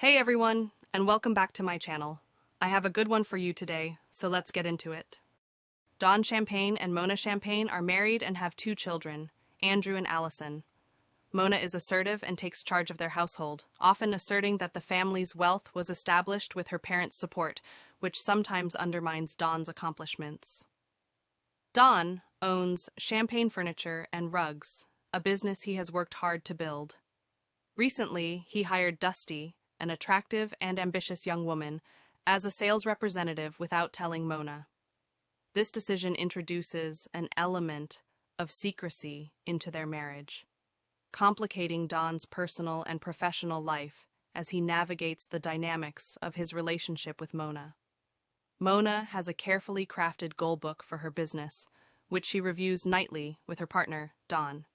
Hey everyone, and welcome back to my channel. I have a good one for you today, so let's get into it. Dawn Champagne and Mona Champagne are married and have two children, Andrew and Allison. Mona is assertive and takes charge of their household, often asserting that the family's wealth was established with her parents' support, which sometimes undermines Dawn's accomplishments. Dawn owns Champagne Furniture and Rugs, a business he has worked hard to build. Recently, he hired Dusty, an attractive and ambitious young woman, as a sales representative without telling Mona. This decision introduces an element of secrecy into their marriage, complicating Dawn's personal and professional life as he navigates the dynamics of his relationship with Mona. Mona has a carefully crafted goal book for her business, which she reviews nightly with her partner, Dawn.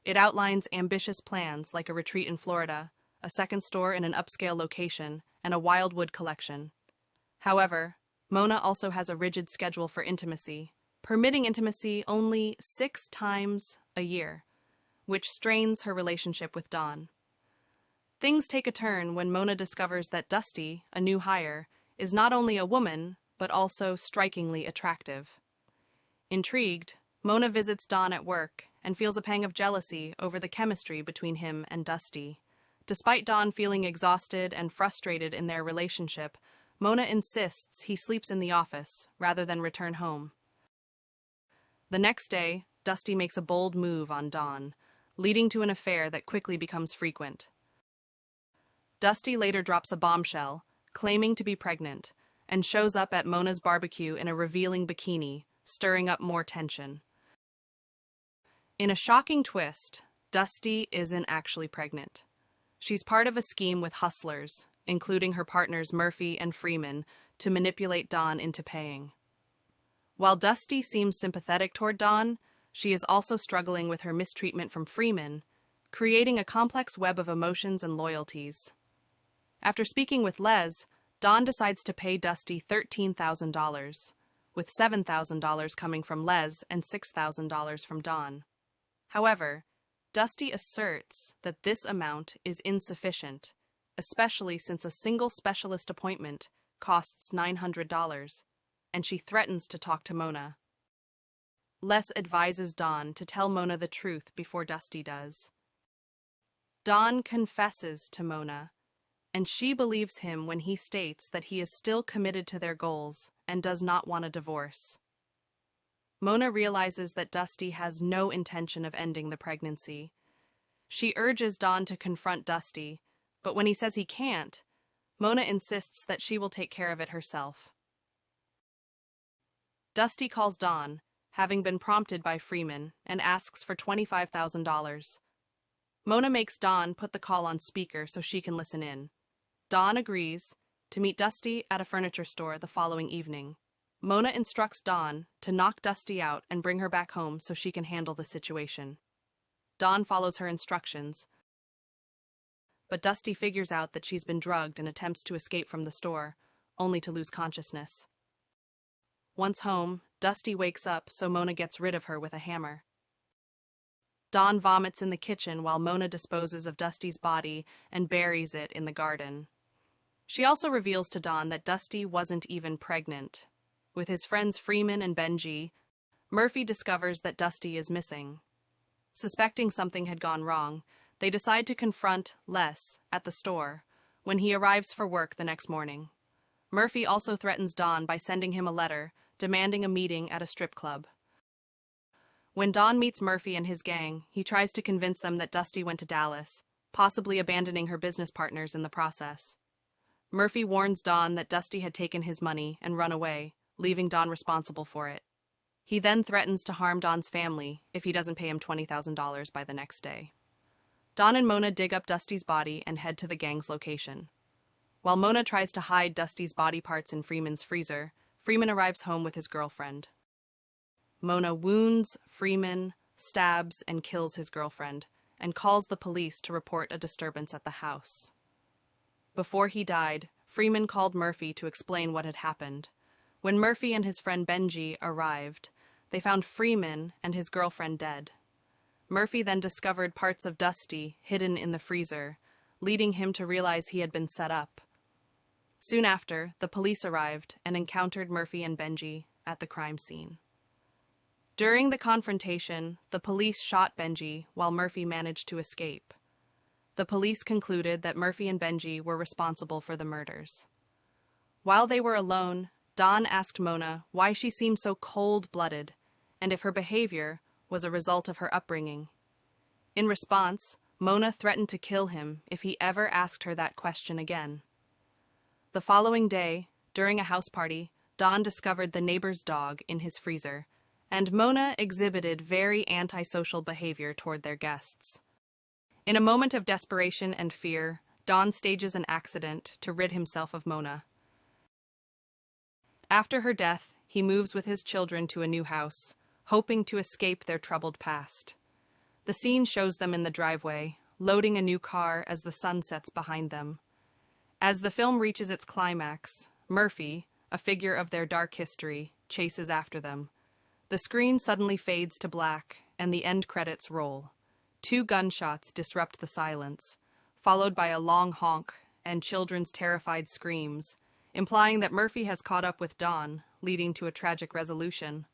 It outlines ambitious plans like a retreat in Florida, a second store in an upscale location, and a wildwood collection. However, Mona also has a rigid schedule for intimacy, permitting intimacy only 6 times a year, which strains her relationship with Dawn. Things take a turn when Mona discovers that Dusty, a new hire, is not only a woman, but also strikingly attractive. Intrigued, Mona visits Dawn at work and feels a pang of jealousy over the chemistry between him and Dusty. Despite Dawn feeling exhausted and frustrated in their relationship, Mona insists he sleeps in the office rather than return home. The next day, Dusty makes a bold move on Dawn, leading to an affair that quickly becomes frequent. Dusty later drops a bombshell, claiming to be pregnant, and shows up at Mona's barbecue in a revealing bikini, stirring up more tension. In a shocking twist, Dusty isn't actually pregnant. She's part of a scheme with hustlers, including her partners Murphy and Freeman, to manipulate Dawn into paying. While Dusty seems sympathetic toward Dawn, she is also struggling with her mistreatment from Freeman, creating a complex web of emotions and loyalties. After speaking with Les, Dawn decides to pay Dusty $13,000, with $7,000 coming from Les and $6,000 from Dawn. However, Dusty asserts that this amount is insufficient, especially since a single specialist appointment costs $900, and she threatens to talk to Mona. Les advises Dawn to tell Mona the truth before Dusty does. Dawn confesses to Mona, and she believes him when he states that he is still committed to their goals and does not want a divorce. Mona realizes that Dusty has no intention of ending the pregnancy. She urges Dawn to confront Dusty, but when he says he can't, Mona insists that she will take care of it herself. Dusty calls Dawn, having been prompted by Freeman, and asks for $25,000. Mona makes Dawn put the call on speaker so she can listen in. Dawn agrees to meet Dusty at a furniture store the following evening. Mona instructs Dawn to knock Dusty out and bring her back home so she can handle the situation. Dawn follows her instructions, but Dusty figures out that she's been drugged and attempts to escape from the store, only to lose consciousness. Once home, Dusty wakes up so Mona gets rid of her with a hammer. Dawn vomits in the kitchen while Mona disposes of Dusty's body and buries it in the garden. She also reveals to Dawn that Dusty wasn't even pregnant. With his friends Freeman and Benji, Murphy discovers that Dusty is missing. Suspecting something had gone wrong, they decide to confront Les at the store when he arrives for work the next morning. Murphy also threatens Dawn by sending him a letter demanding a meeting at a strip club. When Dawn meets Murphy and his gang, he tries to convince them that Dusty went to Dallas, possibly abandoning her business partners in the process. Murphy warns Dawn that Dusty had taken his money and run away, leaving Dawn responsible for it. He then threatens to harm Dawn's family if he doesn't pay him $20,000 by the next day. Dawn and Mona dig up Dusty's body and head to the gang's location. While Mona tries to hide Dusty's body parts in Freeman's freezer, Freeman arrives home with his girlfriend. Mona wounds Freeman, stabs, and kills his girlfriend, and calls the police to report a disturbance at the house. Before he died, Freeman called Murphy to explain what had happened. When Murphy and his friend Benji arrived, they found Freeman and his girlfriend dead. Murphy then discovered parts of Dusty hidden in the freezer, leading him to realize he had been set up. Soon after, the police arrived and encountered Murphy and Benji at the crime scene. During the confrontation, the police shot Benji while Murphy managed to escape. The police concluded that Murphy and Benji were responsible for the murders. While they were alone, Don asked Mona why she seemed so cold-blooded and if her behavior was a result of her upbringing. In response, Mona threatened to kill him if he ever asked her that question again. The following day, during a house party, Don discovered the neighbor's dog in his freezer, and Mona exhibited very antisocial behavior toward their guests. In a moment of desperation and fear, Don stages an accident to rid himself of Mona. After her death, he moves with his children to a new house, hoping to escape their troubled past. The scene shows them in the driveway, loading a new car as the sun sets behind them. As the film reaches its climax, Murphy, a figure of their dark history, chases after them. The screen suddenly fades to black, and the end credits roll. 2 gunshots disrupt the silence, followed by a long honk and children's terrified screams, implying that Murphy has caught up with Don, leading to a tragic resolution.